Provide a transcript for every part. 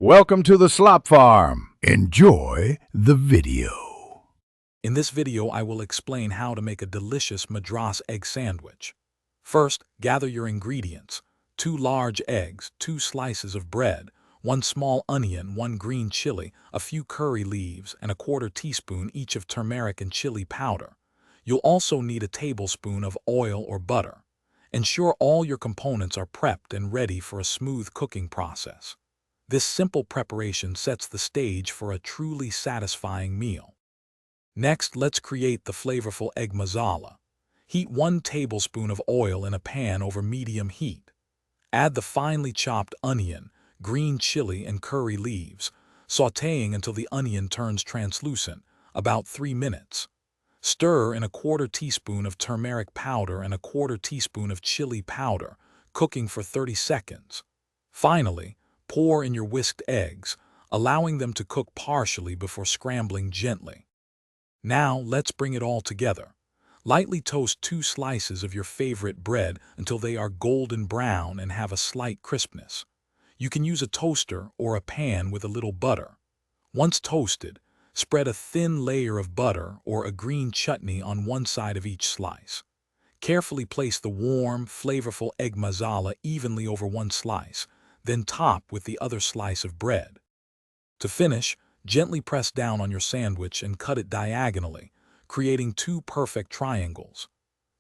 Welcome to the Slop Farm. Enjoy the video. In this video, I will explain how to make a delicious Madras egg sandwich. First, gather your ingredients: 2 large eggs, 2 slices of bread, 1 small onion, 1 green chili, a few curry leaves, and a 1/4 teaspoon each of turmeric and chili powder. You'll also need a tablespoon of oil or butter. Ensure all your components are prepped and ready for a smooth cooking process. This simple preparation sets the stage for a truly satisfying meal. Next, let's create the flavorful egg masala. Heat 1 tablespoon of oil in a pan over medium heat. Add the finely chopped onion, green chili, and curry leaves, sautéing until the onion turns translucent, about 3 minutes. Stir in a 1/4 teaspoon of turmeric powder and a 1/4 teaspoon of chili powder, cooking for 30 seconds. Finally, pour in your whisked eggs, allowing them to cook partially before scrambling gently. Now, let's bring it all together. Lightly toast 2 slices of your favorite bread until they are golden brown and have a slight crispness. You can use a toaster or a pan with a little butter. Once toasted, spread a thin layer of butter or a green chutney on one side of each slice. Carefully place the warm, flavorful egg masala evenly over one slice, then top with the other slice of bread. To finish, gently press down on your sandwich and cut it diagonally, creating 2 perfect triangles.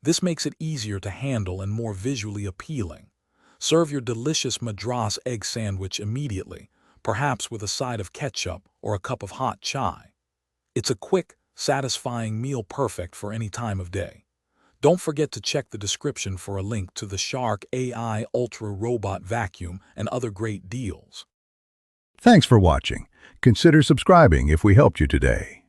This makes it easier to handle and more visually appealing. Serve your delicious Madras egg sandwich immediately, perhaps with a side of ketchup or a cup of hot chai. It's a quick, satisfying meal perfect for any time of day. Don't forget to check the description for a link to the Shark AI Ultra Robot Vacuum and other great deals. Thanks for watching. Consider subscribing if we helped you today.